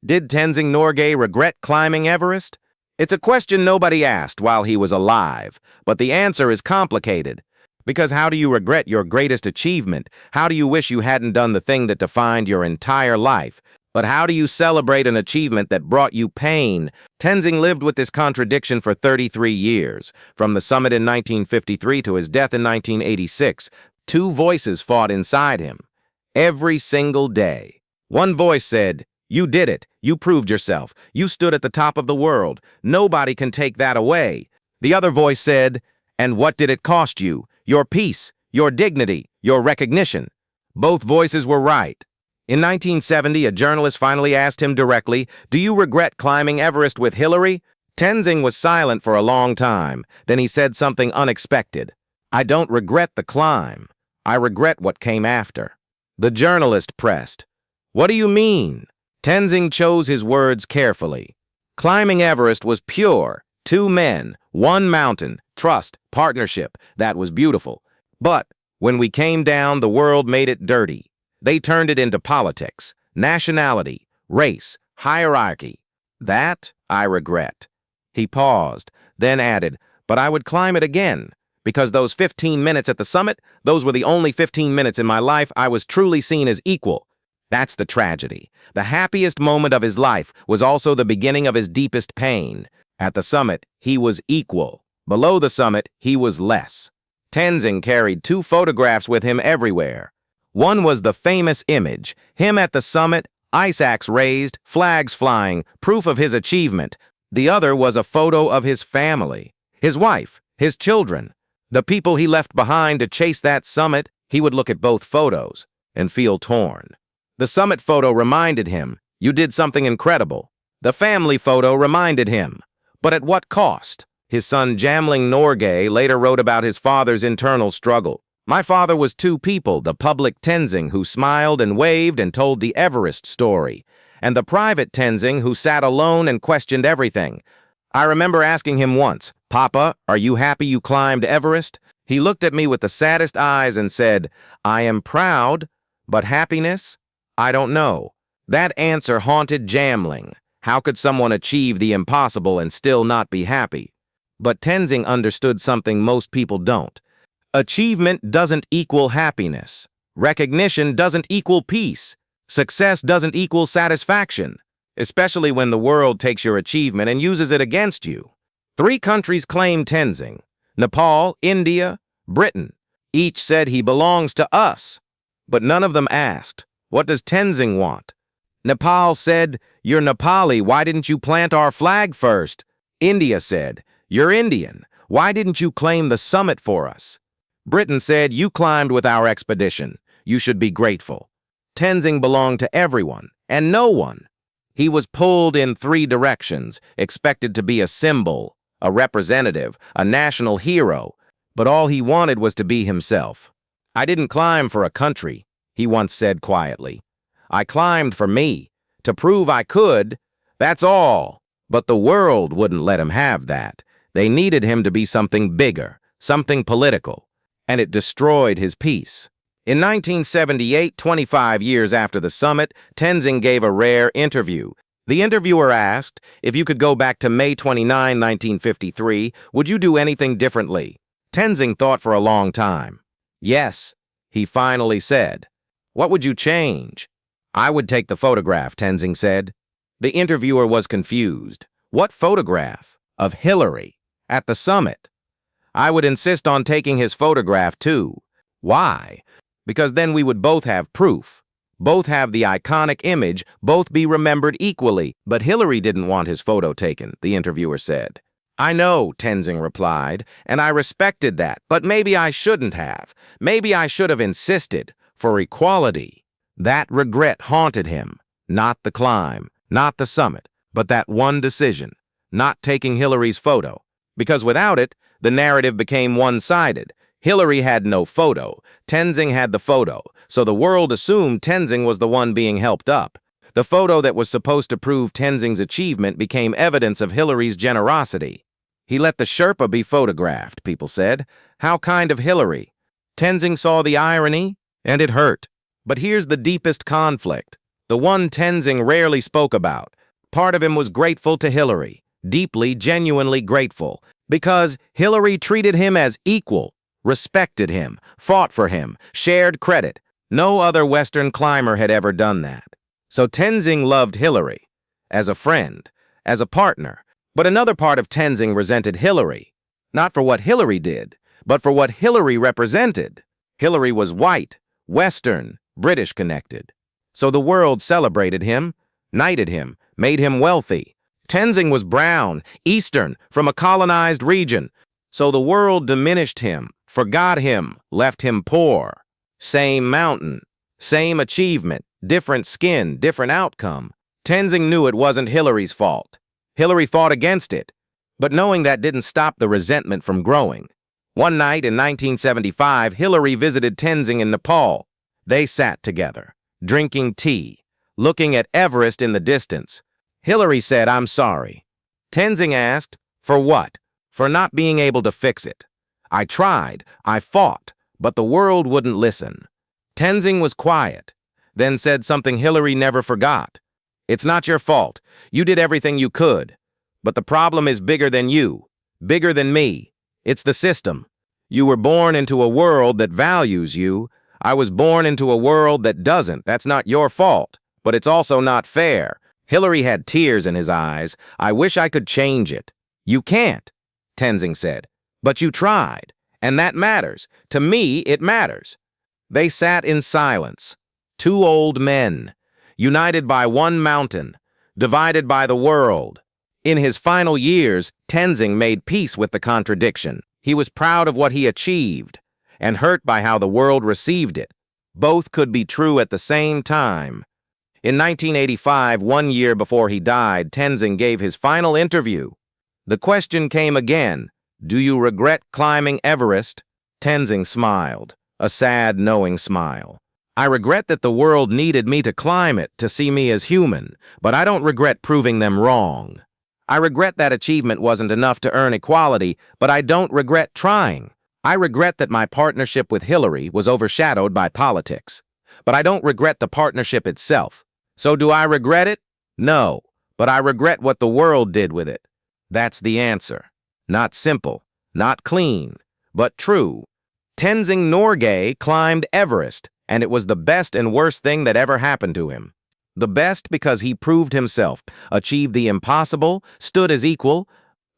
Did Tenzing Norgay regret climbing Everest? It's a question nobody asked while he was alive, but the answer is complicated. Because how do you regret your greatest achievement? How do you wish you hadn't done the thing that defined your entire life? But how do you celebrate an achievement that brought you pain? Tenzing lived with this contradiction for 33 years. From the summit in 1953 to his death in 1986, two voices fought inside him. Every single day. One voice said, "You did it. You proved yourself. You stood at the top of the world. Nobody can take that away." The other voice said, "And what did it cost you? Your peace, your dignity, your recognition." Both voices were right. In 1970, a journalist finally asked him directly, "Do you regret climbing Everest with Hillary?" Tenzing was silent for a long time. Then he said something unexpected. "I don't regret the climb. I regret what came after." The journalist pressed, "What do you mean?" Tenzing chose his words carefully. Climbing Everest was pure. Two men, one mountain, trust, partnership. That was beautiful. But when we came down, the world made it dirty. They turned it into politics, nationality, race, hierarchy. That I regret. He paused, then added, "But I would climb it again, because those 15 minutes at the summit, those were the only 15 minutes in my life I was truly seen as equal." That's the tragedy. The happiest moment of his life was also the beginning of his deepest pain. At the summit, he was equal. Below the summit, he was less. Tenzing carried two photographs with him everywhere. One was the famous image, him at the summit, ice axe raised, flags flying, proof of his achievement. The other was a photo of his family, his wife, his children, the people he left behind to chase that summit. He would look at both photos and feel torn. The summit photo reminded him, "You did something incredible." The family photo reminded him, "But at what cost?" His son Jamling Norgay later wrote about his father's internal struggle. "My father was two people, the public Tenzing who smiled and waved and told the Everest story, and the private Tenzing who sat alone and questioned everything. I remember asking him once, 'Papa, are you happy you climbed Everest?' He looked at me with the saddest eyes and said, 'I am proud, but happiness? I don't know.' That answer haunted Jamling. How could someone achieve the impossible and still not be happy? But Tenzing understood something most people don't. Achievement doesn't equal happiness. Recognition doesn't equal peace. Success doesn't equal satisfaction, especially when the world takes your achievement and uses it against you. 3 countries claim Tenzing: Nepal, India, Britain. Each said he belongs to us. But none of them asked, what does Tenzing want? Nepal said, "You're Nepali, why didn't you plant our flag first?" India said, "You're Indian, why didn't you claim the summit for us?" Britain said, "You climbed with our expedition, you should be grateful." Tenzing belonged to everyone and no one. He was pulled in 3 directions, expected to be a symbol, a representative, a national hero, but all he wanted was to be himself. "I didn't climb for a country," he once said quietly. "I climbed for me, to prove I could, that's all." But the world wouldn't let him have that. They needed him to be something bigger, something political, and it destroyed his peace. In 1978, 25 years after the summit, Tenzing gave a rare interview. The interviewer asked, "If you could go back to May 29, 1953, would you do anything differently?" Tenzing thought for a long time. "Yes," he finally said. "What would you change?" "I would take the photograph," Tenzing said. The interviewer was confused. What photograph? Of Hillary, at the summit. "I would insist on taking his photograph too." "Why?" "Because then we would both have proof. Both have the iconic image, both be remembered equally." "But Hillary didn't want his photo taken," the interviewer said. "I know," Tenzing replied, "and I respected that, but maybe I shouldn't have. Maybe I should have insisted, for equality." That regret haunted him. Not the climb, not the summit, but that one decision, not taking Hillary's photo. Because without it, the narrative became one-sided. Hillary had no photo, Tenzing had the photo, so the world assumed Tenzing was the one being helped up. The photo that was supposed to prove Tenzing's achievement became evidence of Hillary's generosity. He let the Sherpa be photographed, people said. How kind of Hillary. Tenzing saw the irony, and it hurt. But here's the deepest conflict. the one Tenzing rarely spoke about. Part of him was grateful to Hillary, deeply, genuinely grateful, because Hillary treated him as equal, respected him, fought for him, shared credit. No other Western climber had ever done that. So Tenzing loved Hillary, as a friend, as a partner. But another part of Tenzing resented Hillary, not for what Hillary did, but for what Hillary represented. Hillary was white, Western, British connected. So the world celebrated him, knighted him, made him wealthy. Tenzing was brown, Eastern, from a colonized region. So the world diminished him, forgot him, left him poor. Same mountain, same achievement, different skin, different outcome. Tenzing knew it wasn't Hillary's fault. Hillary fought against it, but knowing that didn't stop the resentment from growing. One night in 1975, Hillary visited Tenzing in Nepal. They sat together, drinking tea, looking at Everest in the distance. Hillary said, "I'm sorry." Tenzing asked, "For what?" "For not being able to fix it. I tried, I fought, but the world wouldn't listen." Tenzing was quiet, then said something Hillary never forgot. "It's not your fault. You did everything you could. But the problem is bigger than you, bigger than me. It's the system. You were born into a world that values you. I was born into a world that doesn't. That's not your fault, but it's also not fair." Hillary had tears in his eyes. "I wish I could change it." "You can't," Tenzing said. "But you tried, and that matters. To me, it matters." They sat in silence, two old men, united by one mountain, divided by the world. In his final years, Tenzing made peace with the contradiction. He was proud of what he achieved, and hurt by how the world received it. Both could be true at the same time. In 1985, 1 year before he died, Tenzing gave his final interview. The question came again, "Do you regret climbing Everest?" Tenzing smiled, a sad, knowing smile. "I regret that the world needed me to climb it to see me as human, but I don't regret proving them wrong. I regret that achievement wasn't enough to earn equality, but I don't regret trying. I regret that my partnership with Hillary was overshadowed by politics, but I don't regret the partnership itself. So do I regret it? No, but I regret what the world did with it." That's the answer. Not simple, not clean, but true. Tenzing Norgay climbed Everest, and it was the best and worst thing that ever happened to him. The best because he proved himself, achieved the impossible, stood as equal.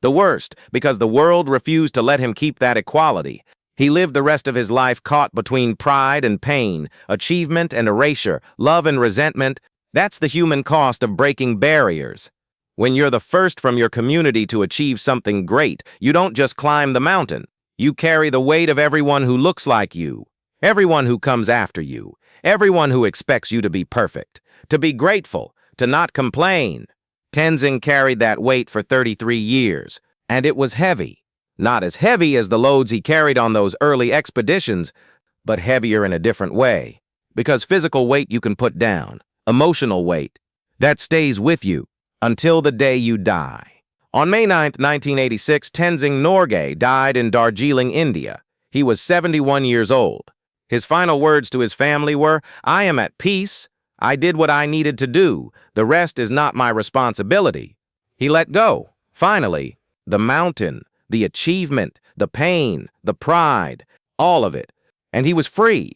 The worst because the world refused to let him keep that equality. He lived the rest of his life caught between pride and pain, achievement and erasure, love and resentment. That's the human cost of breaking barriers. When you're the first from your community to achieve something great, you don't just climb the mountain. You carry the weight of everyone who looks like you, everyone who comes after you, everyone who expects you to be perfect, to be grateful, to not complain. Tenzing carried that weight for 33 years, and it was heavy. Not as heavy as the loads he carried on those early expeditions, but heavier in a different way. Because physical weight you can put down, emotional weight, that stays with you until the day you die. On May 9, 1986, Tenzing Norgay died in Darjeeling, India. He was 71 years old. His final words to his family were, "I am at peace. I did what I needed to do. The rest is not my responsibility." He let go, finally, the mountain, the achievement, the pain, the pride, all of it. And he was free.